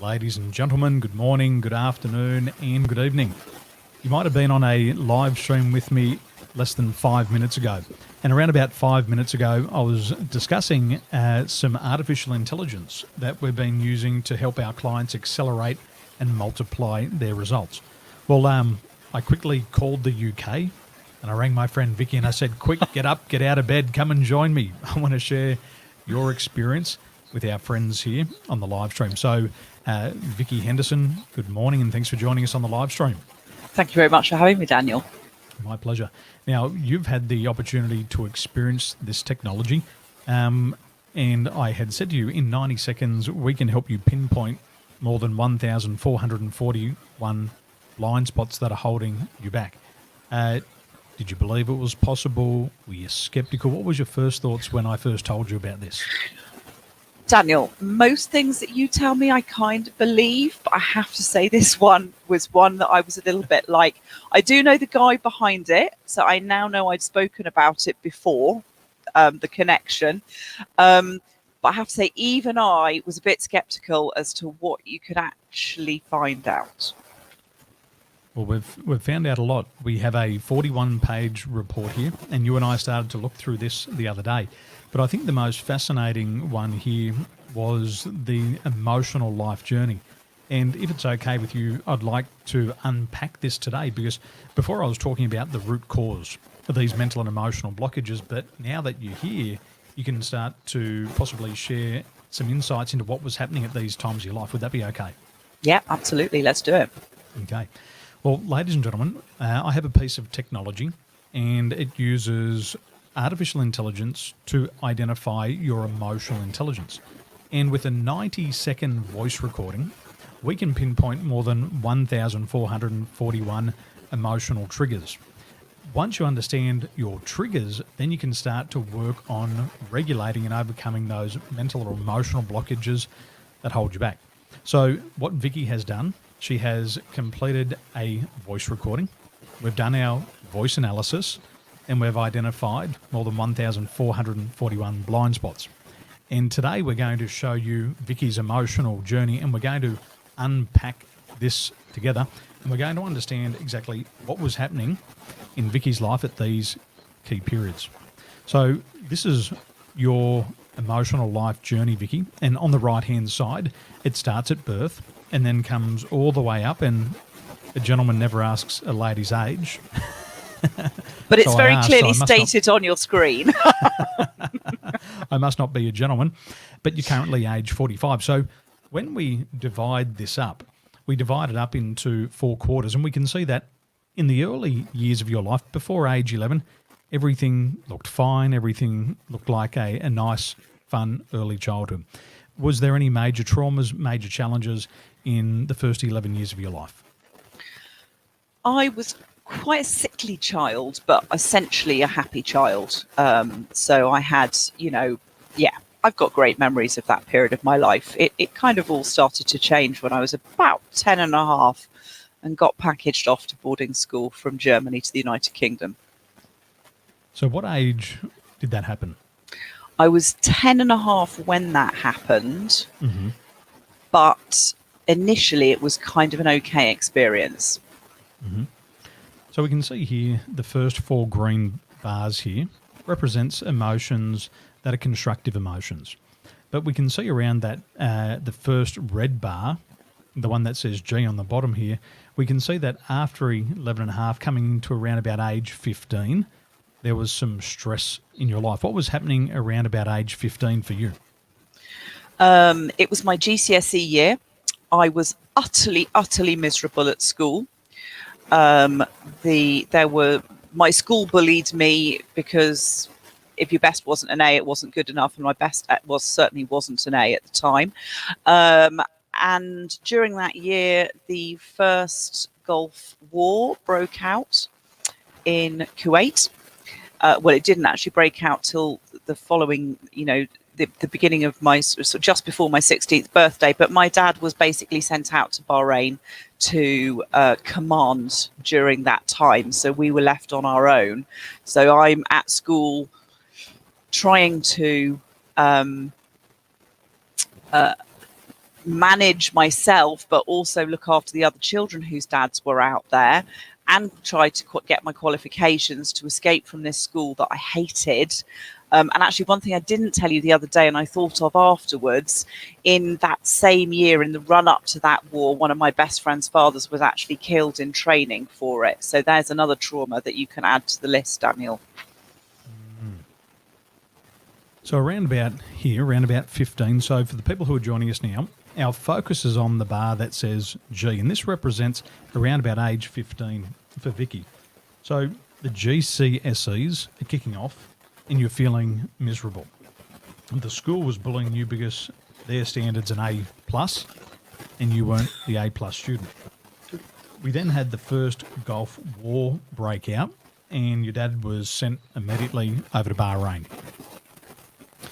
Ladies and gentlemen, good morning, good afternoon, and good evening. You might have been on a live stream with me less than 5 minutes ago. And around about 5 minutes ago, I was discussing some artificial intelligence that we've been using to help our clients accelerate and multiply their results. Well, I quickly called the UK and I rang my friend Vicky and I said, quick, get up, get out of bed, come and join me. I want to share your experience with our friends here on the live stream. So, Vicky Henderson, good morning and thanks for joining us on the live stream. Thank you very much for having me, Daniel. My pleasure. Now, you've had the opportunity to experience this technology, and I had said to you in 90 seconds, we can help you pinpoint more than 1,441 blind spots that are holding you back. Did you believe it was possible? Were you skeptical? What was your first thoughts when I first told you about this? Daniel, most things that you tell me I kind of believe, but I have to say this one was one that I was a little bit like, I do know the guy behind it, so I now know I'd spoken about it before, the connection. But I have to say, even I was a bit skeptical as to what you could actually find out. Well, we've found out a lot. We have a 41-page report here, and you and I started to look through this the other day. But I think the most fascinating one here was the emotional life journey. And if it's okay with you, I'd like to unpack this today, because before I was talking about the root cause of these mental and emotional blockages, but now that you're here, you can start to possibly share some insights into what was happening at these times of your life. Would that be okay? Yeah, absolutely. Let's do it. Okay. Well, ladies and gentlemen, I have a piece of technology and it uses artificial intelligence to identify your emotional intelligence. And with a 90-second voice recording, we can pinpoint more than 1,441 emotional triggers. Once you understand your triggers, then you can start to work on regulating and overcoming those mental or emotional blockages that hold you back. So what Vicky has done, she has completed a voice recording. We've done our voice analysis and we've identified more than 1,441 blind spots. And today we're going to show you Vicky's emotional journey and we're going to unpack this together and we're going to understand exactly what was happening in Vicky's life at these key periods. So this is your emotional life journey, Vicky, and on the right-hand side, it starts at birth and then comes all the way up, and a gentleman never asks a lady's age. But it's very clearly stated on your screen. I must not be a gentleman, but you're currently age 45. So when we divide this up, we divide it up into 4 quarters, and we can see that in the early years of your life, before age 11, everything looked fine, everything looked like a nice, fun early childhood. Was there any major traumas, major challenges in the first 11 years of your life? I was quite a sickly child, but essentially a happy child. So I had, I've got great memories of that period of my life. It kind of all started to change when I was about 10 and a half and got packaged off to boarding school from Germany to the United Kingdom. So what age did that happen? I was 10 and a half when that happened, but initially it was kind of an okay experience. So we can see here the first 4 green bars here represents emotions that are constructive emotions. But we can see around that the first red bar, the one that says G on the bottom here, we can see that after 11 and a half, coming into around about age 15, there was some stress in your life. What was happening around about age 15 for you? It was my GCSE year. I was utterly miserable at school. My school bullied me because if your best wasn't an A, it wasn't good enough, and my best certainly wasn't an A at the time. And during that year, the first Gulf War broke out in Kuwait. Well, it didn't actually break out till the following, the beginning of just before my 16th birthday. But my dad was basically sent out to Bahrain to command during that time. So we were left on our own. So I'm at school trying to manage myself, but also look after the other children whose dads were out there, and try to get my qualifications to escape from this school that I hated. And actually, one thing I didn't tell you the other day, and I thought of afterwards, in that same year, in the run up to that war, one of my best friend's fathers was actually killed in training for it. So there's another trauma that you can add to the list, Daniel. So around about 15. So for the people who are joining us now, our focus is on the bar that says G, and this represents around about age 15 for Vicky. So the GCSEs are kicking off, and you're feeling miserable. The school was bullying you because their standard's an A+, and you weren't the A+ student. We then had the first Gulf War breakout, and your dad was sent immediately over to Bahrain.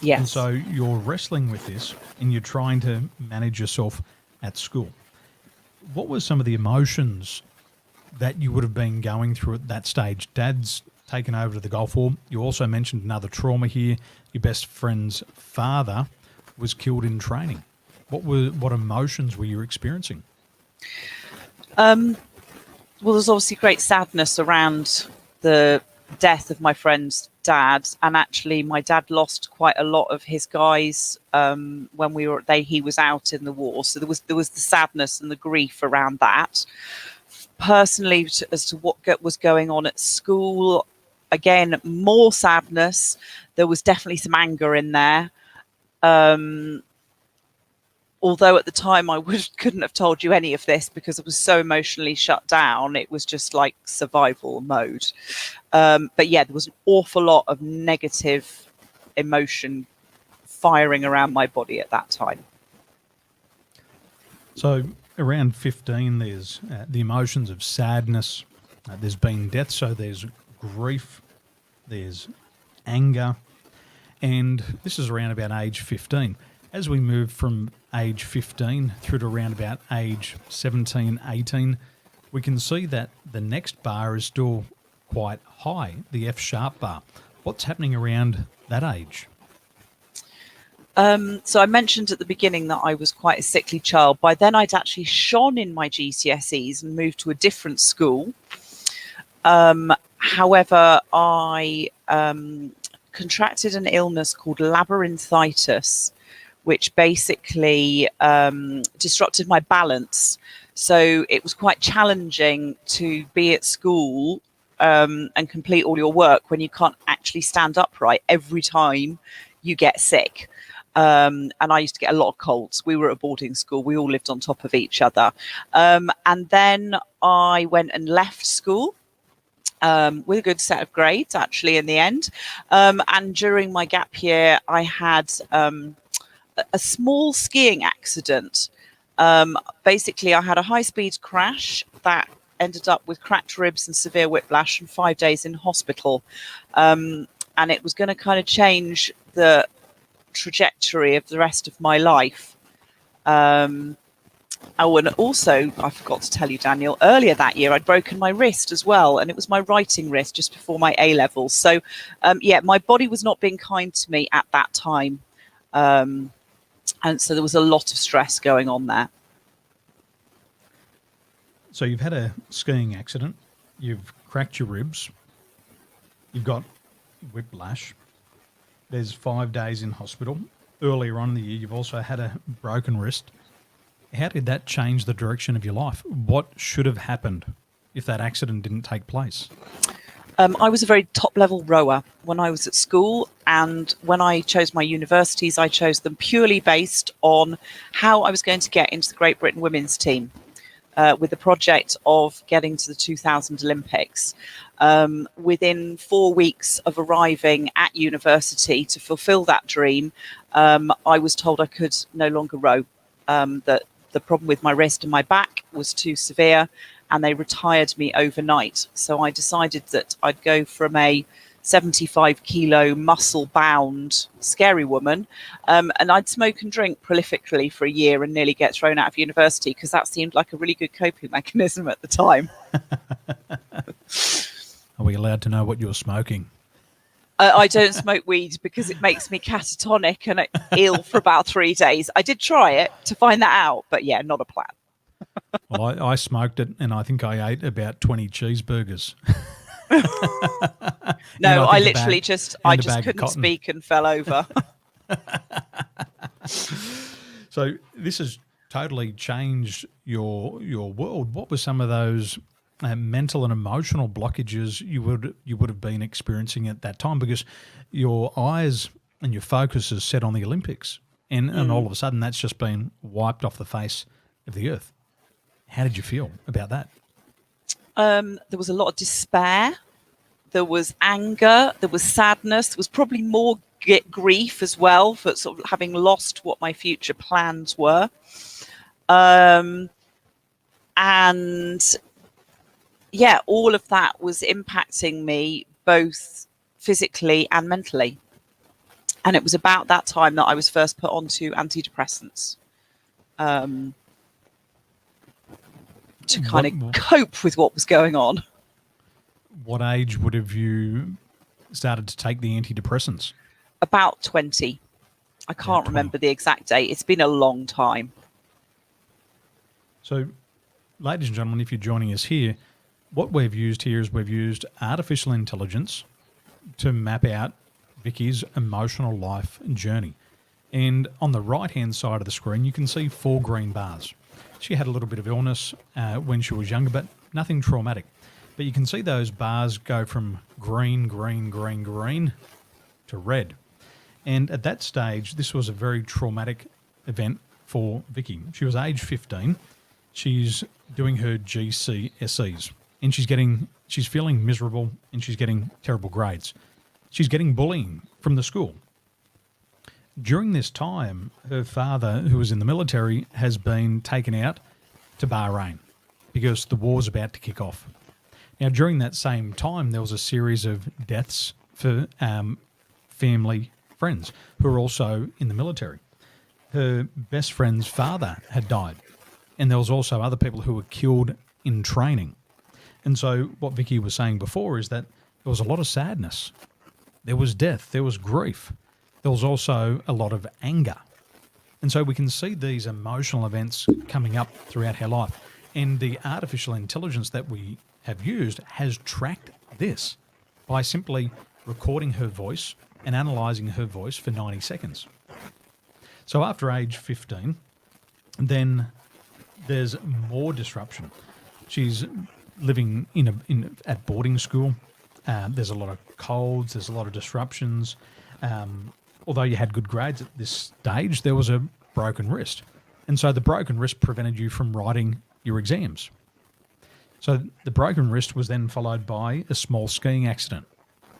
Yes. And so you're wrestling with this, and you're trying to manage yourself at school. What were some of the emotions that you would have been going through at that stage? Dad's taken over to the Gulf War. You also mentioned another trauma here. Your best friend's father was killed in training. What emotions were you experiencing? Well, there's obviously great sadness around the death of my friend's dad, and actually my dad lost quite a lot of his guys when he was out in the war. So there was the sadness and the grief around that. Personally, as to what was going on at school, again, more sadness. There was definitely some anger in there. Although at the time I couldn't have told you any of this because it was so emotionally shut down. It was just like survival mode. But yeah, there was an awful lot of negative emotion firing around my body at that time. So around 15, there's the emotions of sadness. There's been death, so there's grief, there's anger, and this is around about age 15. As we move from age 15 through to around about age 17, 18, we can see that the next bar is still quite high, the F-sharp bar. What's happening around that age? So I mentioned at the beginning that I was quite a sickly child. By then I'd actually shone in my GCSEs and moved to a different school. However, I contracted an illness called labyrinthitis, which basically disrupted my balance. So it was quite challenging to be at school and complete all your work when you can't actually stand upright every time you get sick. And I used to get a lot of colds. We were at a boarding school. We all lived on top of each other. And then I went and left school. With a good set of grades, actually, in the end. And during my gap year, I had a small skiing accident. Basically, I had a high-speed crash that ended up with cracked ribs and severe whiplash and 5 days in hospital. And it was going to kind of change the trajectory of the rest of my life. Oh, and also, I forgot to tell you, Daniel, earlier that year, I'd broken my wrist as well, and it was my writing wrist just before my A-levels. So, yeah, my body was not being kind to me at that time. And so there was a lot of stress going on there. So you've had a skiing accident, you've cracked your ribs, you've got whiplash, there's 5 days in hospital. Earlier on in the year, you've also had a broken wrist. How did that change the direction of your life? What should have happened if that accident didn't take place? I was a very top-level rower when I was at school, and when I chose my universities, I chose them purely based on how I was going to get into the Great Britain women's team with the project of getting to the 2000 Olympics. Within 4 weeks of arriving at university to fulfill that dream, I was told I could no longer row, that the problem with my wrist and my back was too severe, and they retired me overnight. So I decided that I'd go from a 75 kilo muscle bound scary woman, and I'd smoke and drink prolifically for a year and nearly get thrown out of university because that seemed like a really good coping mechanism at the time. Are we allowed to know what you're smoking? I don't smoke weed because it makes me catatonic and ill for about 3 days. I did try it to find that out, but yeah, not a plan. Well, I smoked it, and I think I ate about 20 cheeseburgers. No, I think a literally bag- just and I a just bag of couldn't cotton. speak and fell over. So this has totally changed your world. What were some of those mental and emotional blockages you would have been experiencing at that time? Because your eyes and your focus is set on the Olympics, and all of a sudden that's just been wiped off the face of the earth. How did you feel about that? There was a lot of despair. There was anger. There was sadness. There was probably more grief as well for sort of having lost what my future plans were. And yeah, all of that was impacting me both physically and mentally. And it was about that time that I was first put onto antidepressants to kind of cope with what was going on. What age would have you started to take the antidepressants? About 20. I can't 20. remember the exact date. It's been a long time. So, ladies and gentlemen, if you're joining us here, what we've used here is we've used artificial intelligence to map out Vicky's emotional life journey. And on the right-hand side of the screen, you can see 4 green bars. She had a little bit of illness when she was younger, but nothing traumatic. But you can see those bars go from green, green, green, green to red. And at that stage, this was a very traumatic event for Vicky. She was age 15. She's doing her GCSEs, and she's feeling miserable, and she's getting terrible grades. She's getting bullying from the school. During this time, her father, who was in the military, has been taken out to Bahrain because the war's about to kick off. Now, during that same time, there was a series of deaths for family friends who were also in the military. Her best friend's father had died, and there was also other people who were killed in training. And so what Vicky was saying before is that there was a lot of sadness. There was death. There was grief. There was also a lot of anger. And so we can see these emotional events coming up throughout her life. And the artificial intelligence that we have used has tracked this by simply recording her voice and analysing her voice for 90 seconds. So after age 15, then there's more disruption. She's living at boarding school. There's a lot of colds. There's a lot of disruptions. Although you had good grades at this stage, there was a broken wrist. And so the broken wrist prevented you from writing your exams. So the broken wrist was then followed by a small skiing accident.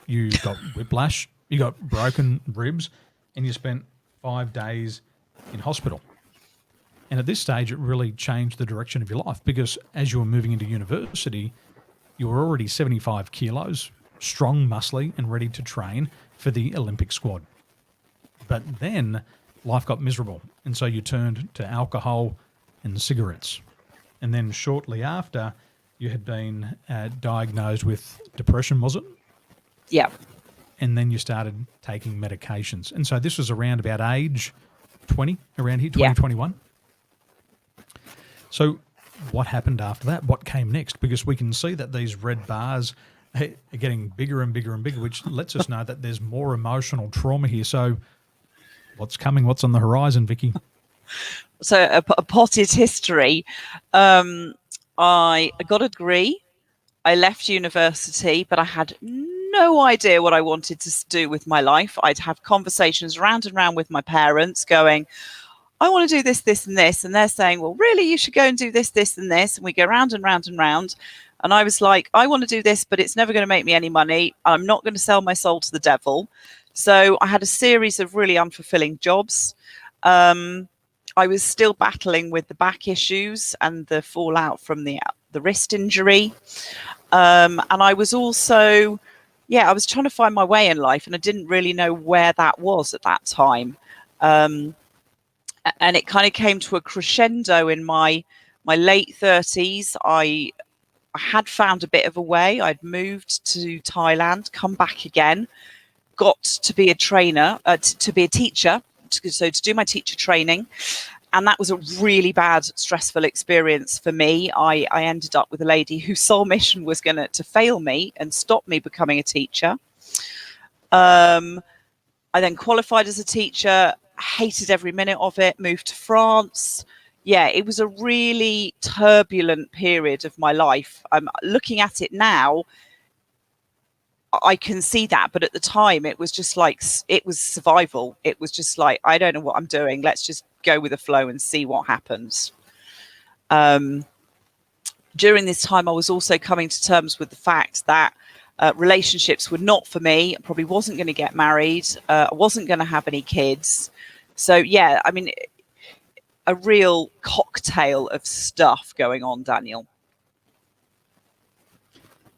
You got whiplash, you got broken ribs, and you spent 5 days in hospital. And at this stage, it really changed the direction of your life because as you were moving into university, you were already 75 kilos, strong, muscly, and ready to train for the Olympic squad. But then life got miserable, and so you turned to alcohol and cigarettes. And then shortly after, you had been diagnosed with depression, was it? Yeah. And then you started taking medications. And so this was around about age 20, around here, 20, Yeah. 21. So what happened after that? What came next? Because we can see that these red bars are getting bigger and bigger and bigger, which lets us know that there's more emotional trauma here. So what's coming? What's on the horizon, Vicky? So a potted history. I got a degree. I left university, but I had no idea what I wanted to do with my life. I'd have conversations round and round with my parents going, I want to do this, this, and this. And they're saying, well, really, you should go and do this, this, and this. And we go round and round and round. And I was like, I want to do this, but it's never going to make me any money. I'm not going to sell my soul to the devil. So I had a series of really unfulfilling jobs. I was still battling with the back issues and the fallout from the wrist injury. And I was also, I was trying to find my way in life, and I didn't really know where that was at that time. And it kind of came to a crescendo in my late 30s. I had found a bit of a way. I'd moved to Thailand, come back again, got to be a trainer, to be a teacher, so to do my teacher training. And that was a really bad, stressful experience for me. I ended up with a lady whose sole mission was going to fail me and stop me becoming a teacher. I then qualified as a teacher, hated every minute of it, moved to France. Yeah, it was a really turbulent period of my life. Looking at it now, I can see that, but at the time it was just like, it was survival. It was just like, I don't know what I'm doing. Let's just go with the flow and see what happens. During this time, I was also coming to terms with the fact that relationships were not for me. I probably wasn't going to get married. I wasn't going to have any kids. So yeah, I mean, a real cocktail of stuff going on, Daniel.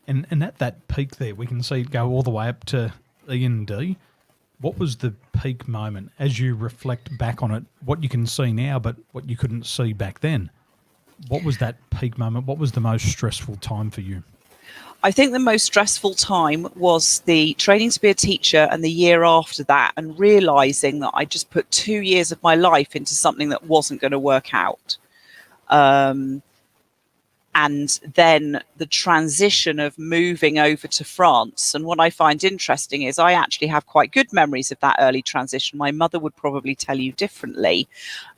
And at that peak there, we can see it go all the way up to E and D. What was the peak moment as you reflect back on it? What you can see now, but what you couldn't see back then. What was that peak moment? What was the most stressful time for you? I think the most stressful time was the training to be a teacher and the year after that, and realizing that I just put 2 years of my life into something that wasn't going to work out. And then the transition of moving over to France. And what I find interesting is I actually have quite good memories of that early transition. My mother would probably tell you differently,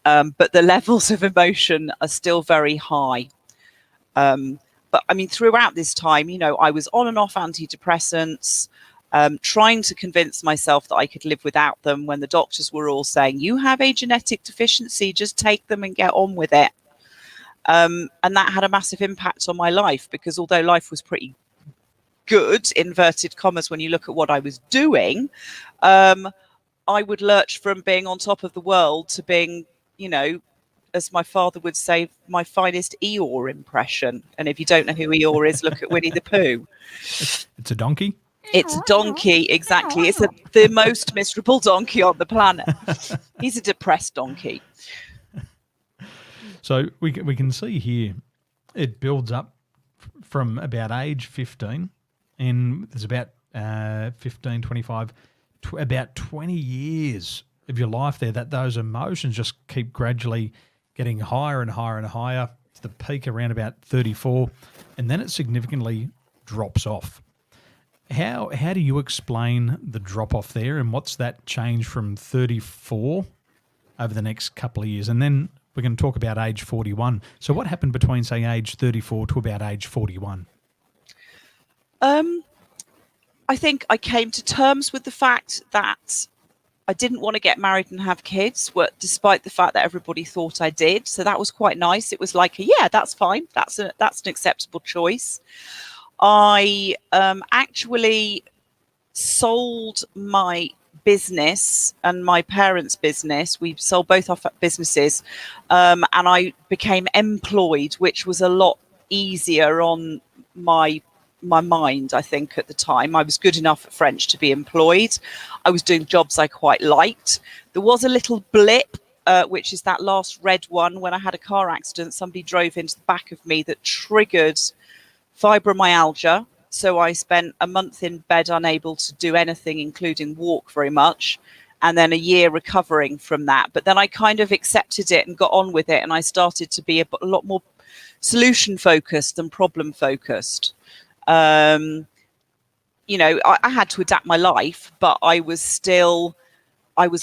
but the levels of emotion are still very high. But I mean, throughout this time, you know, I was on and off antidepressants, trying to convince myself that I could live without them when the doctors were all saying, you have a genetic deficiency, just take them and get on with it. And that had a massive impact on my life, because although life was pretty good, inverted commas, when you look at what I was doing, I would lurch from being on top of the world to being, you know, as my father would say, my finest Eeyore impression. And if you don't know who Eeyore is, look at Winnie the Pooh. It's a donkey? It's a donkey, exactly. It's the most miserable donkey on the planet. He's a depressed donkey. So we can see here it builds up from about age 15, and there's about 15, 25, about 20 years of your life there that those emotions just keep gradually getting higher and higher and higher to the peak around about 34, and then it significantly drops off. How do you explain the drop off there, and what's that change from 34 over the next couple of years? And then we're going to talk about age 41. So what happened between, say, age 34 to about age 41? I think I came to terms with the fact that I didn't want to get married and have kids, despite the fact that everybody thought I did. So that was quite nice. It was like, yeah, that's fine. That's an acceptable choice. I actually sold my business and my parents' business. We sold both our businesses, and I became employed, which was a lot easier on my mind. I think at the time I was good enough at French to be employed. I was doing jobs I quite liked. There was a little blip, which is that last red one, when I had a car accident. Somebody drove into the back of me that triggered fibromyalgia. So I spent a month in bed, unable to do anything, including walk very much, and then a year recovering from that. But then I kind of accepted it and got on with it, and I started to be a lot more solution focused than problem focused. You know, I had to adapt my life, but I was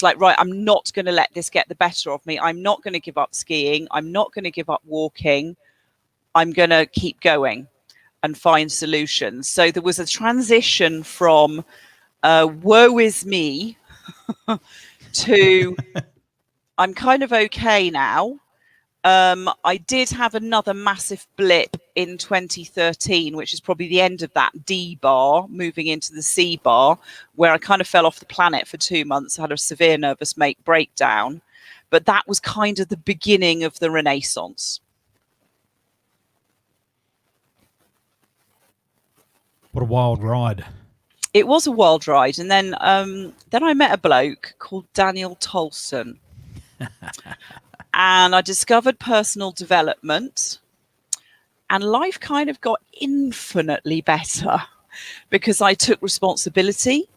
like, right, I'm not going to let this get the better of me. I'm not going to give up skiing. I'm not going to give up walking. I'm going to keep going and find solutions. So there was a transition from woe is me to I'm kind of okay now. I did have another massive blip in 2013, which is probably the end of that D bar, moving into the C bar, where I kind of fell off the planet for 2 months. I had a severe nervous breakdown. But that was kind of the beginning of the Renaissance. What a wild ride. It was a wild ride. And then I met a bloke called Daniel Tolson. And I discovered personal development, and life kind of got infinitely better because I took responsibility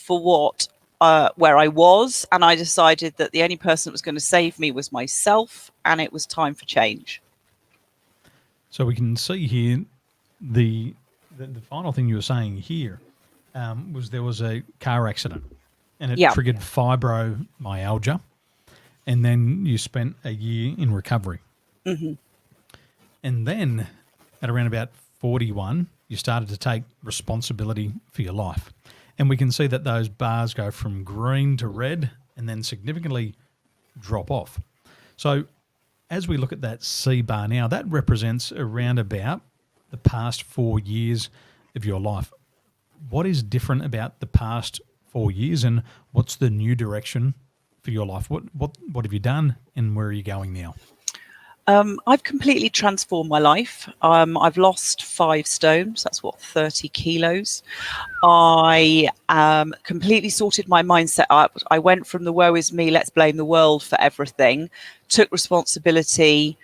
for where I was, and I decided that the only person that was going to save me was myself, and it was time for change. So we can see here the final thing you were saying here was there was a car accident, and it Yeah. triggered fibromyalgia, and then you spent a year in recovery. Hmm. And then at around about 41, you started to take responsibility for your life. And we can see that those bars go from green to red and then significantly drop off. So as we look at that C bar now, that represents around about the past 4 years of your life. What is different about the past 4 years, and what's the new direction for your life? What have you done, and where are you going now? I've completely transformed my life. I've lost 5 stones. That's 30 kilos. I completely sorted my mindset up. I went from the woe is me, let's blame the world for everything, took responsibility,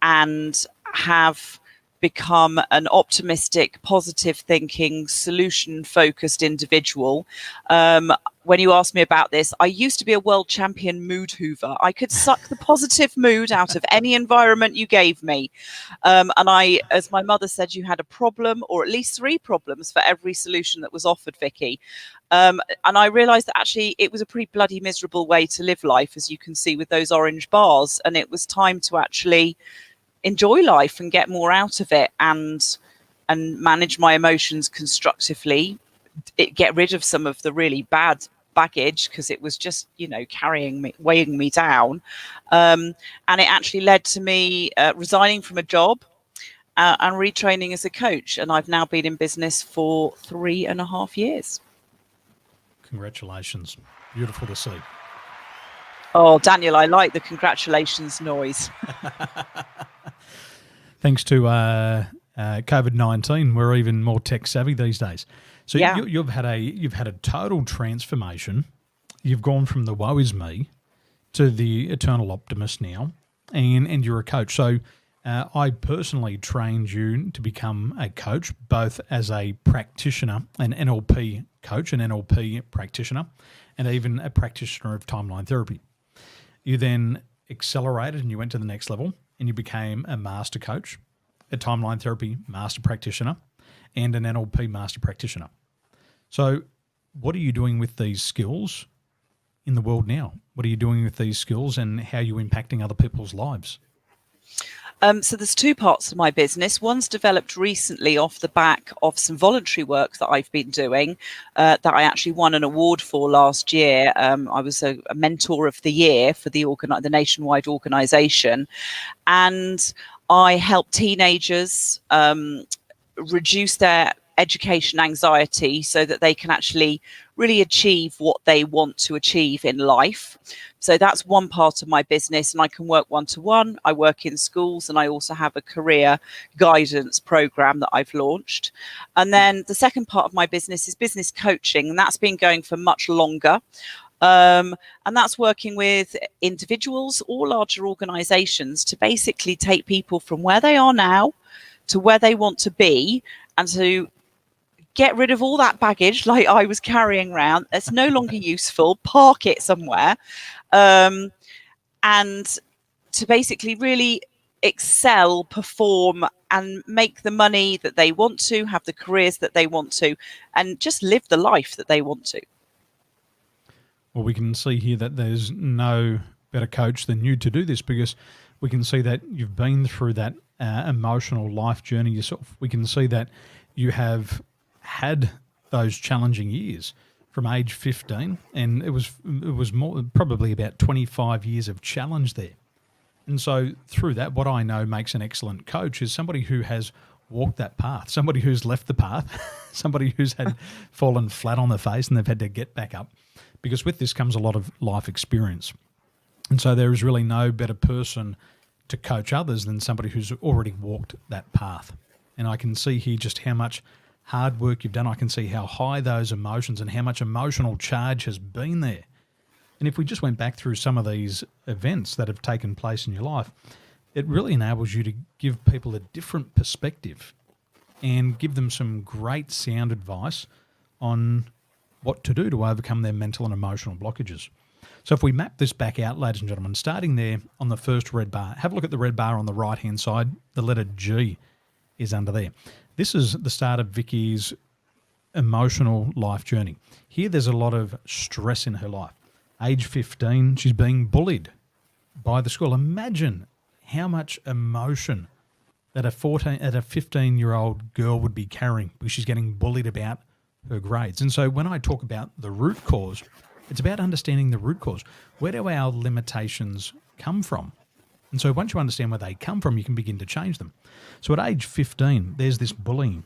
and have become an optimistic, positive thinking, solution focused individual. When you asked me about this, I used to be a world champion mood hoover. I could suck the positive mood out of any environment you gave me. And I, as my mother said, you had a problem or at least 3 problems for every solution that was offered, Vicky. And I realized that actually it was a pretty bloody miserable way to live life, as you can see with those orange bars. And it was time to actually enjoy life and get more out of it, and manage my emotions constructively, get rid of some of the really bad baggage, because it was just, carrying me, weighing me down. And it actually led to me resigning from a job and retraining as a coach. And I've now been in business for 3.5 years. Congratulations. Beautiful to see. Oh, Daniel, I like the congratulations noise. Thanks to COVID-19, we're even more tech savvy these days. So Yeah. you've had a total transformation. You've gone from the woe is me to the eternal optimist now, and you're a coach. So I personally trained you to become a coach, both as a practitioner, an NLP coach, an NLP practitioner, and even a practitioner of timeline therapy. You then accelerated and you went to the next level, and you became a master coach, a timeline therapy master practitioner, and an NLP master practitioner. So what are you doing with these skills in the world now? What are you doing with these skills, and how are you impacting other people's lives? So there's 2 parts to my business. One's developed recently off the back of some voluntary work that I've been doing, that I actually won an award for last year. I was a mentor of the year for the nationwide organisation, and I help teenagers reduce their education anxiety so that they can actually really achieve what they want to achieve in life. So that's one part of my business, and I can work one-to-one. I work in schools, and I also have a career guidance program that I've launched. And then the second part of my business is business coaching, and that's been going for much longer. And that's working with individuals or larger organizations to basically take people from where they are now to where they want to be, and to get rid of all that baggage like I was carrying around that's no longer useful, park it somewhere, and to basically really excel, perform, and make the money that they want to, have the careers that they want to, and just live the life that they want to. Well, we can see here that there's no better coach than you to do this, because we can see that you've been through that emotional life journey yourself. We can see that you have had those challenging years from age 15, and it was more probably about 25 years of challenge there. And so through that, what I know makes an excellent coach is somebody who has walked that path, somebody who's left the path, somebody who's had fallen flat on their face and they've had to get back up, because with this comes a lot of life experience. And so there is really no better person to coach others than somebody who's already walked that path. And I can see here just how much hard work you've done. I can see how high those emotions and how much emotional charge has been there. And if we just went back through some of these events that have taken place in your life, it really enables you to give people a different perspective and give them some great sound advice on what to do to overcome their mental and emotional blockages. So if we map this back out, ladies and gentlemen, starting there on the first red bar, have a look at the red bar on the right-hand side. The letter G is under there. This is the start of Vicky's emotional life journey. Here there's a lot of stress in her life. Age 15, she's being bullied by the school. Imagine how much emotion that a 15-year-old girl would be carrying because she's getting bullied about her grades. And so when I talk about the root cause, it's about understanding the root cause. Where do our limitations come from? And so once you understand where they come from, you can begin to change them. So at age 15, there's this bullying.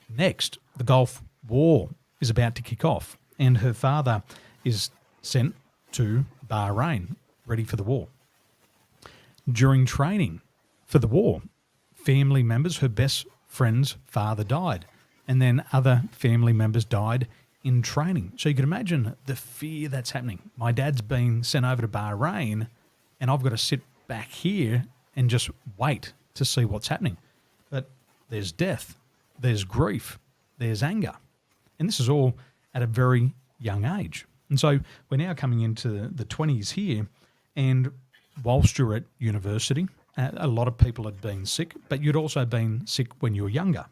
Next, the Gulf War is about to kick off, and her father is sent to Bahrain, ready for the war. During training for the war, family members, her best friend's father died, and then other family members died in training. So you can imagine the fear that's happening. My dad's been sent over to Bahrain, and I've got to sit back here and just wait to see what's happening. But there's death, there's grief, there's anger. And this is all at a very young age. And so we're now coming into the 20s here, and whilst you're at university, a lot of people had been sick, but you'd also been sick when you were younger.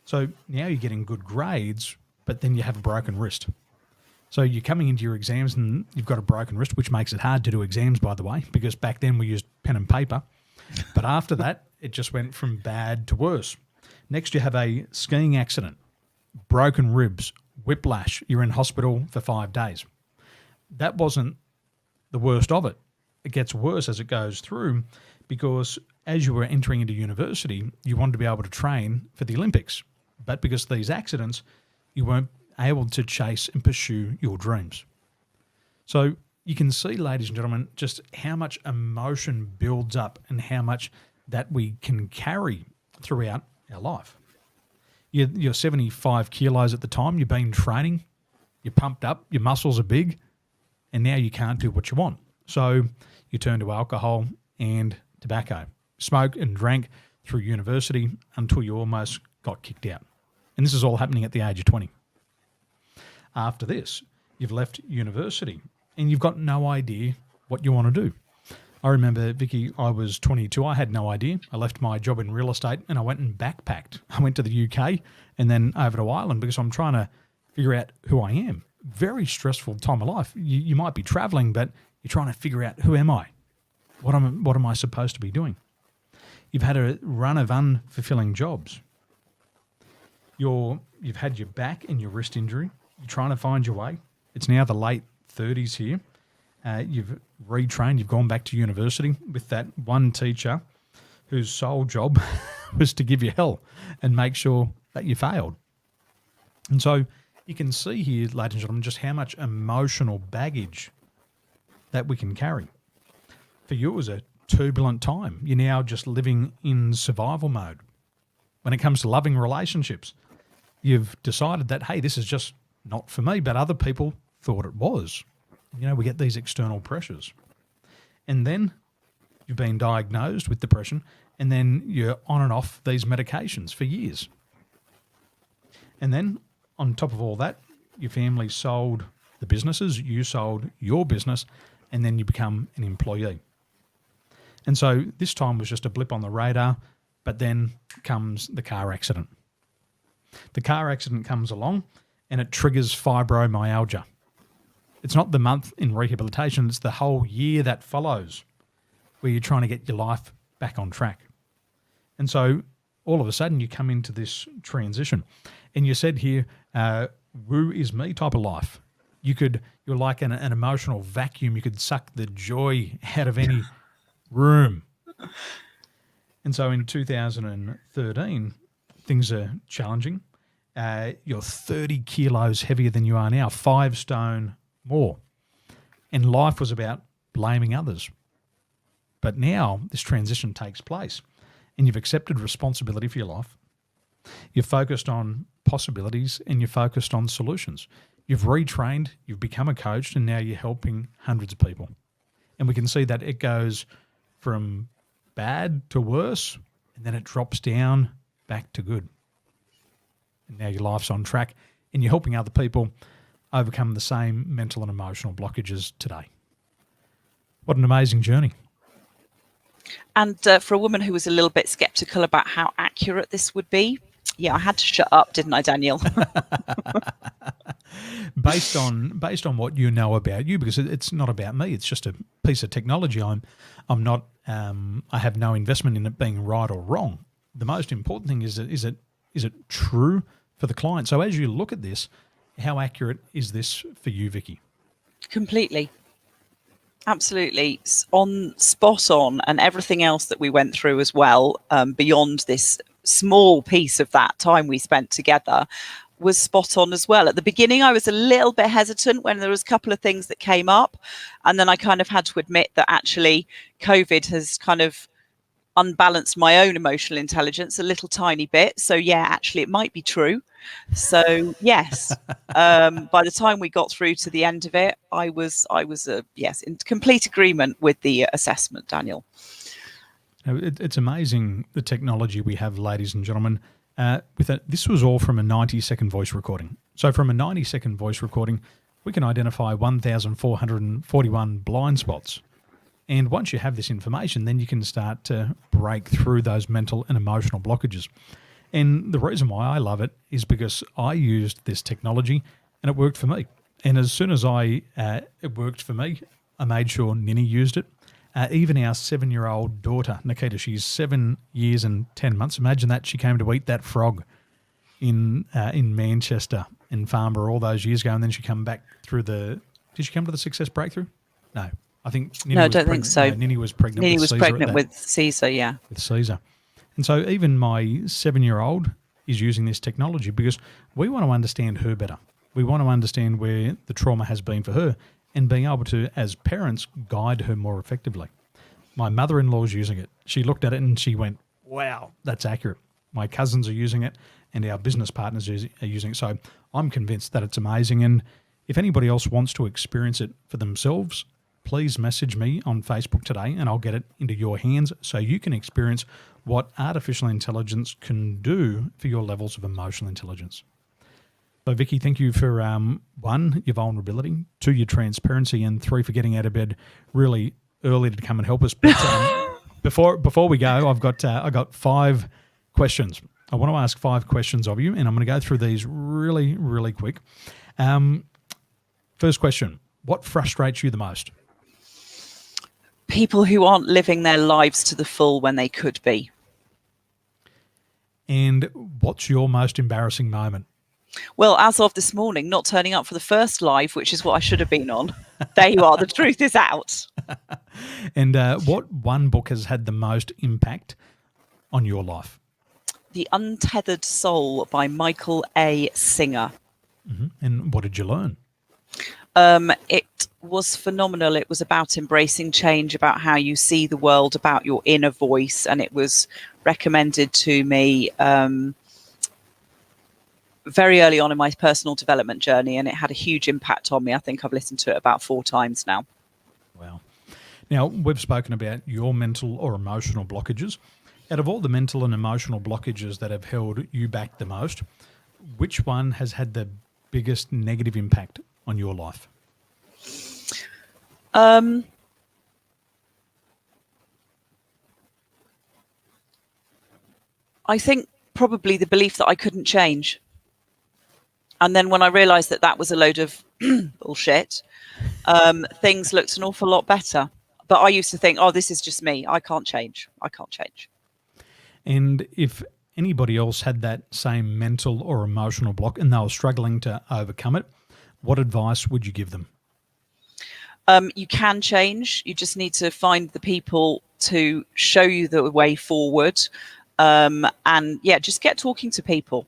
So now you're getting good grades, but then you have a broken wrist. So you're coming into your exams and you've got a broken wrist, which makes it hard to do exams, by the way, because back then we used pen and paper. But after that, it just went from bad to worse. Next, you have a skiing accident, broken ribs, whiplash. You're in hospital for 5 days. That wasn't the worst of it. It gets worse as it goes through because as you were entering into university, you wanted to be able to train for the Olympics. But because of these accidents, you weren't able to chase and pursue your dreams. So you can see, ladies and gentlemen, just how much emotion builds up and how much that we can carry throughout our life. You're 75 kilos at the time, you've been training, you're pumped up, your muscles are big, and now you can't do what you want. So you turn to alcohol and tobacco, smoke and drank through university until you almost got kicked out. And this is all happening at the age of 20. After this, you've left university and you've got no idea what you want to do. I remember, Vicky, I was 22. I had no idea. I left my job in real estate and I went and backpacked. I went to the UK and then over to Ireland because I'm trying to figure out who I am. Very stressful time of life. You might be traveling, but you're trying to figure out, who am I? What am I supposed to be doing? You've had a run of unfulfilling jobs. You've had your back and your wrist injury. You're trying to find your way. It's now the late 30s here. You've retrained. You've gone back to university with that one teacher whose sole job was to give you hell and make sure that you failed. And so you can see here, ladies and gentlemen, just how much emotional baggage that we can carry. For you, it was a turbulent time. You're now just living in survival mode. When it comes to loving relationships, you've decided that, hey, this is just not for me, but other people thought it was. You know, we get these external pressures. And then you've been diagnosed with depression, and then you're on and off these medications for years. And then on top of all that, your family sold the businesses, you sold your business, and then you become an employee. And so this time was just a blip on the radar, but then comes the car accident. The car accident comes along and it triggers fibromyalgia. It's not the month in rehabilitation, it's the whole year that follows where you're trying to get your life back on track. And so all of a sudden you come into this transition. And you said here, woo is me type of life. You're like an emotional vacuum. You could suck the joy out of any room. And so in 2013, things are challenging. You're 30 kilos heavier than you are now, 5 stone more. And life was about blaming others. But now this transition takes place and you've accepted responsibility for your life. You're focused on possibilities and you're focused on solutions. You've retrained, you've become a coach, and now you're helping hundreds of people. And we can see that it goes from bad to worse, and then it drops down back to good. And now your life's on track, and you're helping other people overcome the same mental and emotional blockages today. What an amazing journey. And for a woman who was a little bit skeptical about how accurate this would be, yeah, I had to shut up, didn't I, Daniel? Based on what you know about you, because it's not about me. It's just a piece of technology. I'm not. I have no investment in it being right or wrong. The most important thing is it true for the client. So as you look at this, how accurate is this for you, Vicky? Completely. Absolutely spot on, and everything else that we went through as well, beyond this small piece of that time we spent together, was spot on as well. At the beginning, I was a little bit hesitant when there was a couple of things that came up, and then I kind of had to admit that actually COVID has kind of unbalanced my own emotional intelligence a little tiny bit. So yeah, actually it might be true. So yes, by the time we got through to the end of it, I was yes, in complete agreement with the assessment, Daniel. It's amazing the technology we have, ladies and gentlemen. This was all from a 90-second voice recording. So from a 90-second voice recording, we can identify 1,441 blind spots. And once you have this information, then you can start to break through those mental and emotional blockages. And the reason why I love it is because I used this technology and it worked for me. And as soon as it worked for me, I made sure Ninny used it. Even our 7-year-old daughter, Nikita, she's 7 years and 10 months. Imagine that. She came to eat that frog in Manchester in Farnborough all those years ago. And then she come back through did she come to the Success Breakthrough? No. I think Ninny I don't think so. No, Ninny was pregnant. Ninny with was Caesar pregnant with Caesar, yeah. With Caesar. And so even my 7-year-old is using this technology because we want to understand her better. We want to understand where the trauma has been for her and being able to, as parents, guide her more effectively. My mother-in-law's using it. She looked at it and she went, wow, that's accurate. My cousins are using it and our business partners are using it. So I'm convinced that it's amazing. And if anybody else wants to experience it for themselves, please message me on Facebook today and I'll get it into your hands so you can experience what artificial intelligence can do for your levels of emotional intelligence. So, Vicky, thank you for, 1, your vulnerability, 2, your transparency, and 3, for getting out of bed really early to come and help us. But before we go, I got 5 questions. I want to ask 5 questions of you, and I'm going to go through these really, really quick. First question, what frustrates you the most? People who aren't living their lives to the full when they could be. And what's your most embarrassing moment? Well, as of this morning, not turning up for the first live, which is what I should have been on. There you are. The truth is out. And what one book has had the most impact on your life? The Untethered Soul by Michael A. Singer. Mm-hmm. And what did you learn? It was phenomenal. It was about embracing change, about how you see the world, about your inner voice. And it was recommended to me very early on in my personal development journey. And it had a huge impact on me. I think I've listened to it about 4 times now. Wow. Now, we've spoken about your mental or emotional blockages. Out of all the mental and emotional blockages that have held you back the most, which one has had the biggest negative impact on your life? I think probably the belief that I couldn't change. And then when I realized that that was a load of bullshit, things looked an awful lot better. But I used to think, oh, this is just me. I can't change. I can't change. And if anybody else had that same mental or emotional block and they were struggling to overcome it, what advice would you give them? You can change. You just need to find the people to show you the way forward. And yeah, just get talking to people.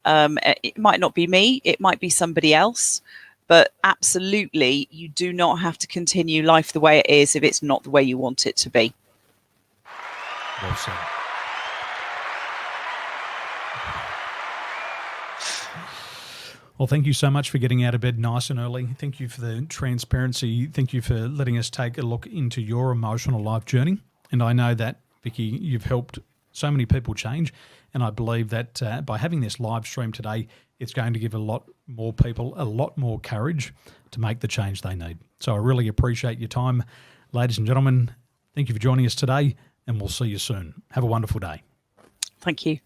It might not be me. It might be somebody else. But absolutely, you do not have to continue life the way it is if it's not the way you want it to be. Well said. Well, thank you so much for getting out of bed nice and early. Thank you for the transparency. Thank you for letting us take a look into your emotional life journey. And I know that, Vicky, you've helped so many people change. And I believe that by having this live stream today, it's going to give a lot more people a lot more courage to make the change they need. So I really appreciate your time, ladies and gentlemen. Thank you for joining us today, and we'll see you soon. Have a wonderful day. Thank you.